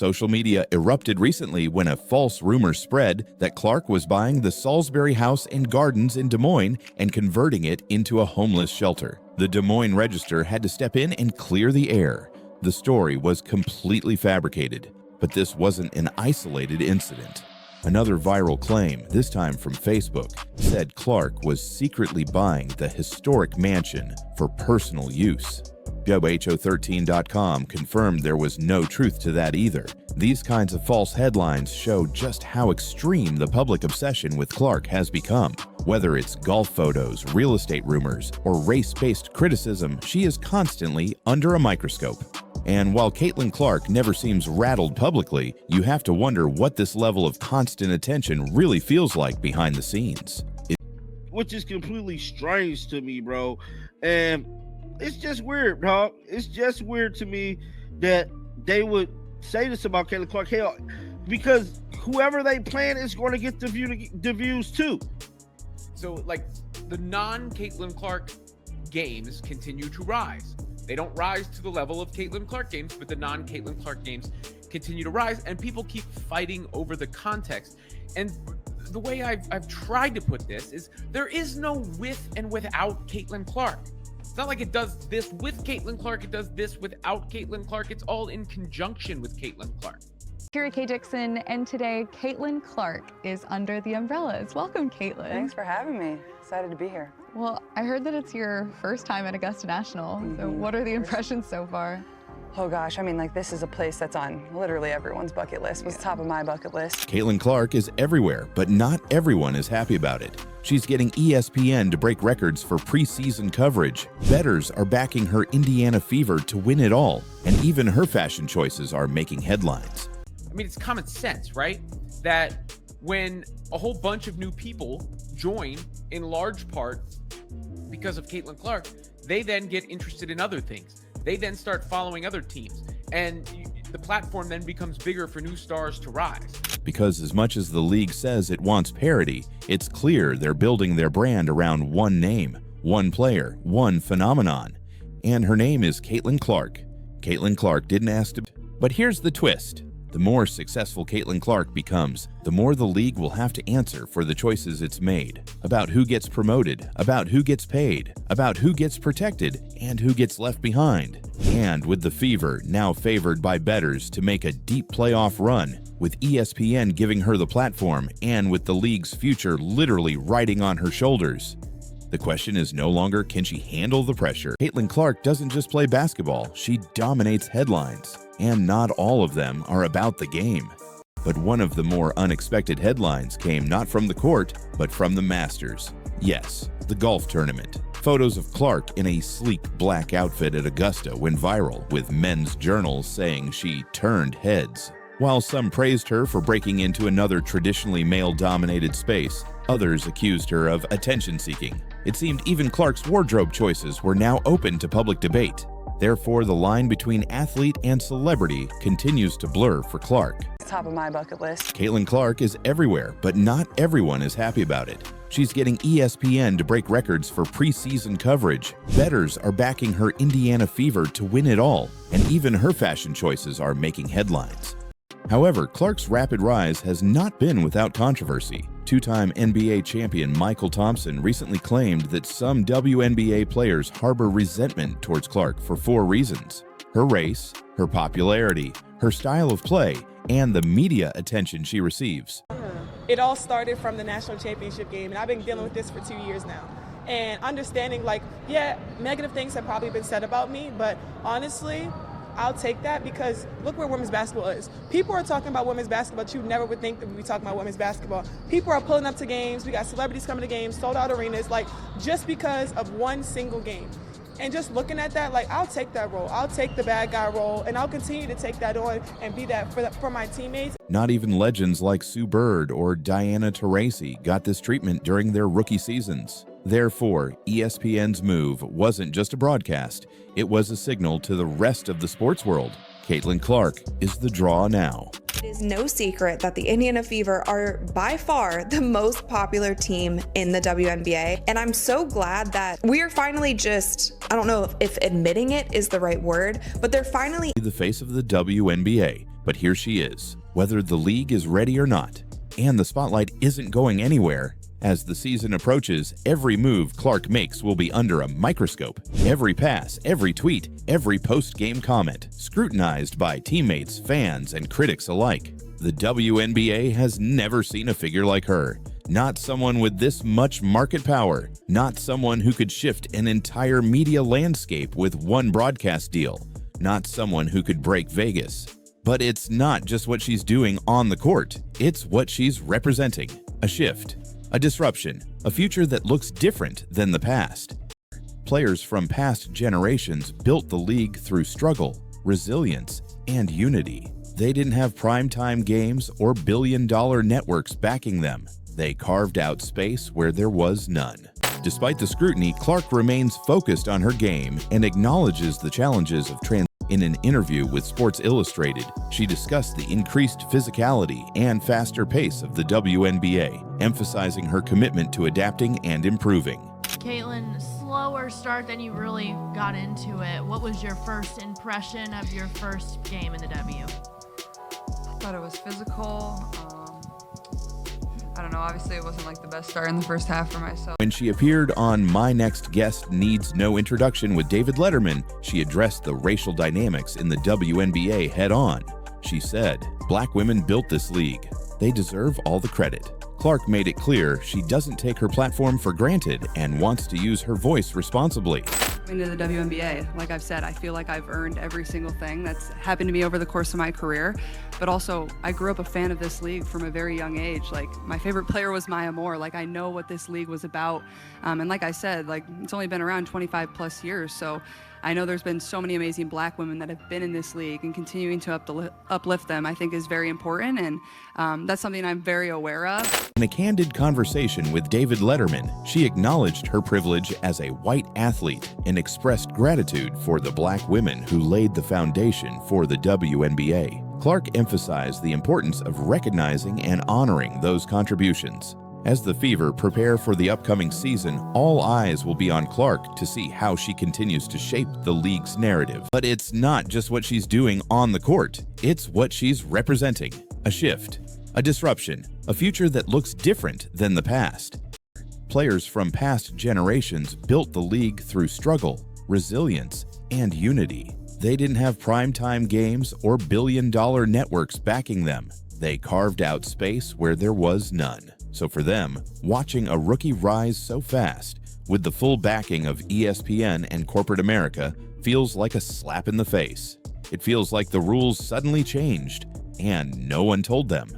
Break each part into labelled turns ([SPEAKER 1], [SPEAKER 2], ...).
[SPEAKER 1] Social media erupted recently when a false rumor spread that Clark was buying the Salisbury House and Gardens in Des Moines and converting it into a homeless shelter. The Des Moines Register had to step in and clear the air. The story was completely fabricated, but this wasn't an isolated incident. Another viral claim, this time from Facebook, said Clark was secretly buying the historic mansion for personal use. WHO13.com confirmed there was no truth to that either. These kinds of false headlines show just how extreme the public obsession with Clark has become. Whether it's golf photos, real estate rumors, or race-based criticism, she is constantly under a microscope. And while Caitlin Clark never seems rattled publicly, you have to wonder what this level of constant attention really feels like behind the scenes.
[SPEAKER 2] Which is completely strange to me, bro. And it's just weird, dog. It's just weird to me that they would say this about Caitlin Clark. Hell, because whoever they plan is going to get the views too.
[SPEAKER 3] So, like, the non-Caitlin Clark games continue to rise. They don't rise to the level of Caitlin Clark games, but the non-Caitlin Clark games continue to rise, and people keep fighting over the context. And the way I've tried to put this is there is no with and without Caitlin Clark. It's not like it does this with Caitlin Clark, it does this without Caitlin Clark. It's all in conjunction with Caitlin Clark.
[SPEAKER 4] Kira K. Dixon, and today Caitlin Clark is under the umbrellas. Welcome, Caitlin.
[SPEAKER 5] Thanks for having me. Excited to be here.
[SPEAKER 4] Well, I heard that it's your first time at Augusta National. So what are the impressions so far?
[SPEAKER 5] Oh gosh, I mean, like, this is a place that's on literally everyone's bucket list. Was top of my bucket list.
[SPEAKER 1] Caitlin Clark is everywhere, but not everyone is happy about it. She's getting ESPN to break records for preseason coverage. Bettors are backing her Indiana Fever to win it all, and even her fashion choices are making headlines.
[SPEAKER 3] I mean, it's common sense, right? That when a whole bunch of new people join, in large part because of Caitlin Clark, they then get interested in other things. They then start following other teams, and the platform then becomes bigger for new stars to rise.
[SPEAKER 1] Because as much as the league says it wants parity, it's clear they're building their brand around one name, one player, one phenomenon. And her name is Caitlin Clark. Caitlin Clark didn't ask to... But here's the twist. The more successful Caitlin Clark becomes, the more the league will have to answer for the choices it's made. About who gets promoted, about who gets paid, about who gets protected, and who gets left behind. And with the Fever now favored by bettors to make a deep playoff run, with ESPN giving her the platform, and with the league's future literally riding on her shoulders, the question is no longer can she handle the pressure. Caitlin Clark doesn't just play basketball, she dominates headlines. And not all of them are about the game. But one of the more unexpected headlines came not from the court, but from the Masters. Yes, the golf tournament. Photos of Clark in a sleek black outfit at Augusta went viral, with men's journals saying she turned heads. While some praised her for breaking into another traditionally male-dominated space, others accused her of attention-seeking. It seemed even Clark's wardrobe choices were now open to public debate. Therefore, the line between athlete and celebrity continues to blur for Clark.
[SPEAKER 5] Top of my bucket list.
[SPEAKER 1] Caitlin Clark is everywhere, but not everyone is happy about it. She's getting ESPN to break records for preseason coverage. Bettors are backing her Indiana Fever to win it all, and even her fashion choices are making headlines. However, Clark's rapid rise has not been without controversy. Two-time NBA champion Michael Thompson recently claimed that some WNBA players harbor resentment towards Clark for 4 reasons: her race, her popularity, her style of play, and the media attention she receives.
[SPEAKER 6] It all started from the national championship game, and I've been dealing with this for 2 years now. And understanding, like, yeah, negative things have probably been said about me, but honestly, I'll take that because look where women's basketball is. People are talking about women's basketball, but you never would think that we'd be talking about women's basketball. People are pulling up to games. We got celebrities coming to games, sold out arenas, like, just because of one single game. And just looking at that, like, I'll take that role. I'll take the bad guy role, and I'll continue to take that on and be that for my teammates.
[SPEAKER 1] Not even legends like Sue Bird or Diana Taurasi got this treatment during their rookie seasons. Therefore, ESPN's move wasn't just a broadcast, it was a signal to the rest of the sports world. Caitlin Clark is the draw now.
[SPEAKER 7] It is no secret that the Indiana Fever are by far the most popular team in the WNBA, and I'm so glad that we are finally just, I don't know if admitting it is the right word, but they're finally
[SPEAKER 1] the face of the WNBA. But here she is, whether the league is ready or not. And the spotlight isn't going anywhere. As the season approaches, every move Clark makes will be under a microscope. Every pass, every tweet, every post-game comment, scrutinized by teammates, fans, and critics alike. The WNBA has never seen a figure like her. Not someone with this much market power. Not someone who could shift an entire media landscape with one broadcast deal. Not someone who could break Vegas. But it's not just what she's doing on the court. It's what she's representing. A shift. A disruption, a future that looks different than the past. Players from past generations built the league through struggle, resilience, and unity. They didn't have primetime games or billion-dollar networks backing them. They carved out space where there was none. Despite the scrutiny, Clark remains focused on her game and acknowledges the challenges of transition. In an interview with Sports Illustrated, she discussed the increased physicality and faster pace of the WNBA, emphasizing her commitment to adapting and improving.
[SPEAKER 8] Caitlin, slower start than you really got into it. What was your first impression of your first game in the W?
[SPEAKER 5] I thought it was physical. I don't know, obviously it wasn't like the best start in the first half for myself.
[SPEAKER 1] When she appeared on My Next Guest Needs No Introduction with David Letterman, she addressed the racial dynamics in the WNBA head-on. She said, "Black women built this league. They deserve all the credit." Clark made it clear she doesn't take her platform for granted and wants to use her voice responsibly.
[SPEAKER 5] Into the WNBA, like I've said, I feel like I've earned every single thing that's happened to me over the course of my career. But also, I grew up a fan of this league from a very young age. Like, my favorite player was Maya Moore. Like, I know what this league was about. And like I said, like, it's only been around 25 plus years. So I know there's been so many amazing black women that have been in this league, and continuing to uplift them, I think, is very important. And that's something I'm very aware of.
[SPEAKER 1] In a candid conversation with David Letterman, she acknowledged her privilege as a white athlete and expressed gratitude for the black women who laid the foundation for the WNBA. Clark emphasized the importance of recognizing and honoring those contributions. As the Fever prepare for the upcoming season, all eyes will be on Clark to see how she continues to shape the league's narrative. But it's not just what she's doing on the court, it's what she's representing. A shift, a disruption, a future that looks different than the past. Players from past generations built the league through struggle, resilience, and unity. They didn't have primetime games or billion-dollar networks backing them. They carved out space where there was none. So for them, watching a rookie rise so fast, with the full backing of ESPN and corporate America, feels like a slap in the face. It feels like the rules suddenly changed, and no one told them.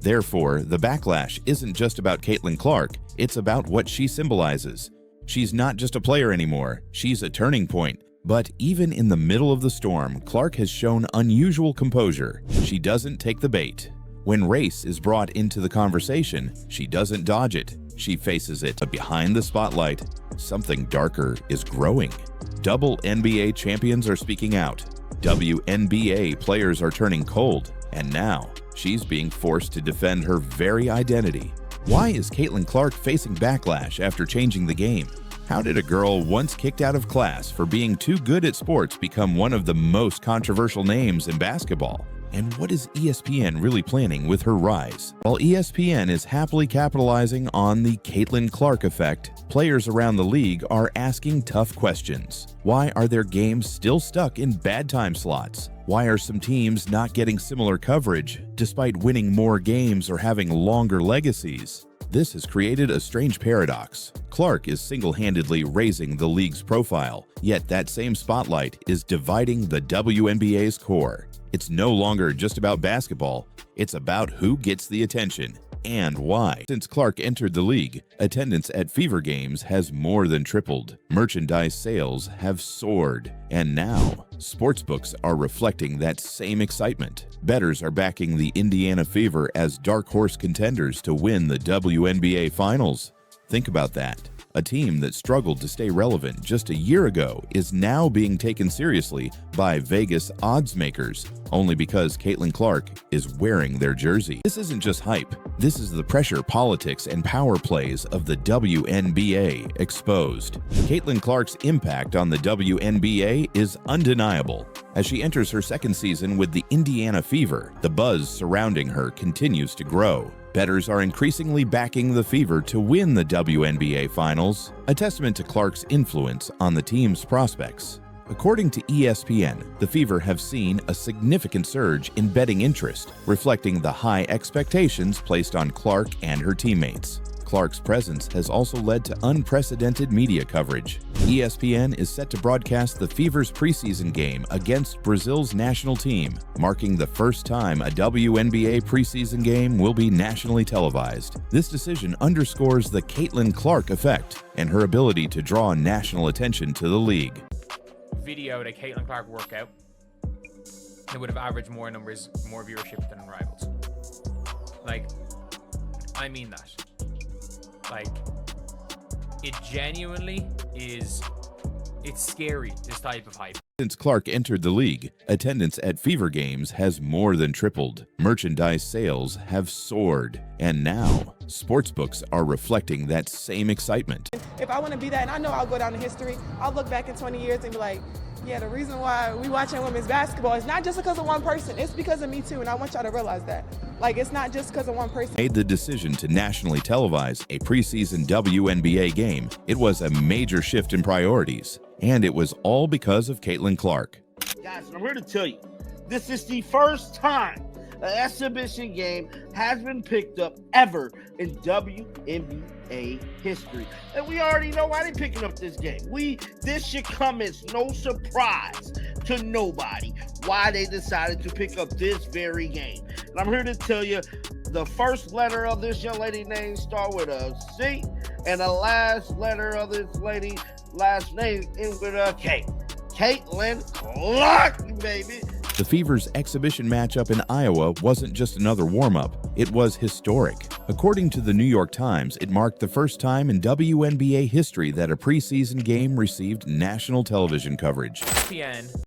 [SPEAKER 1] Therefore, the backlash isn't just about Caitlin Clark, it's about what she symbolizes. She's not just a player anymore, she's a turning point. But even in the middle of the storm, Clark has shown unusual composure. She doesn't take the bait. When race is brought into the conversation, she doesn't dodge it. She faces it. But behind the spotlight, something darker is growing. Double NBA champions are speaking out. WNBA players are turning cold. And now, she's being forced to defend her very identity. Why is Caitlin Clark facing backlash after changing the game? How did a girl once kicked out of class for being too good at sports become one of the most controversial names in basketball? And what is ESPN really planning with her rise? While ESPN is happily capitalizing on the Caitlin Clark effect, players around the league are asking tough questions. Why are their games still stuck in bad time slots? Why are some teams not getting similar coverage, despite winning more games or having longer legacies? This has created a strange paradox. Clark is single-handedly raising the league's profile, yet that same spotlight is dividing the WNBA's core. It's no longer just about basketball, it's about who gets the attention and why. Since Clark entered the league, attendance at Fever games has more than tripled. Merchandise sales have soared, and now sportsbooks are reflecting that same excitement. Bettors are backing the Indiana Fever as dark horse contenders to win the WNBA Finals. Think about that. A team that struggled to stay relevant just a year ago is now being taken seriously by Vegas odds makers, only because Caitlin Clark is wearing their jersey. This isn't just hype. This is the pressure, politics, and power plays of the WNBA exposed. Caitlin Clark's impact on the WNBA is undeniable. As she enters her second season with the Indiana Fever, the buzz surrounding her continues to grow. Bettors are increasingly backing the Fever to win the WNBA Finals, a testament to Clark's influence on the team's prospects. According to ESPN, the Fever have seen a significant surge in betting interest, reflecting the high expectations placed on Clark and her teammates. Clark's presence has also led to unprecedented media coverage. ESPN is set to broadcast the Fever's preseason game against Brazil's national team, marking the first time a WNBA preseason game will be nationally televised. This decision underscores the Caitlin Clark effect and her ability to draw national attention to the league.
[SPEAKER 9] Video that Caitlin Clark workout, it would have averaged more numbers, more viewership than Rivals. Like, I mean that. Like, it genuinely is, it's scary, this type of hype.
[SPEAKER 1] Since Clark entered the league, attendance at Fever games has more than tripled. Merchandise sales have soared, and now sportsbooks are reflecting that same excitement.
[SPEAKER 6] If I want to be that, and I know I'll go down in history, I'll look back in 20 years and be like, yeah, the reason why we watching women's basketball is not just because of one person, it's because of me too, and I want y'all to realize that. Like, it's not just because of one person.
[SPEAKER 1] Made the decision to nationally televise a preseason WNBA game, it was a major shift in priorities, and it was all because of Caitlin Clark.
[SPEAKER 2] Guys, I'm here to tell you, this is the first time an exhibition game has been picked up ever in WNBA history. And we already know why they're picking up this game. This should come as no surprise to nobody why they decided to pick up this very game. And I'm here to tell you, the first letter of this young lady's name start with a C, and the last letter of this lady's last name ends with a K. Caitlin Clark, baby.
[SPEAKER 1] The Fever's exhibition matchup in Iowa wasn't just another warm-up, it was historic. According to the New York Times, it marked the first time in WNBA history that a preseason game received national television coverage.
[SPEAKER 9] ESPN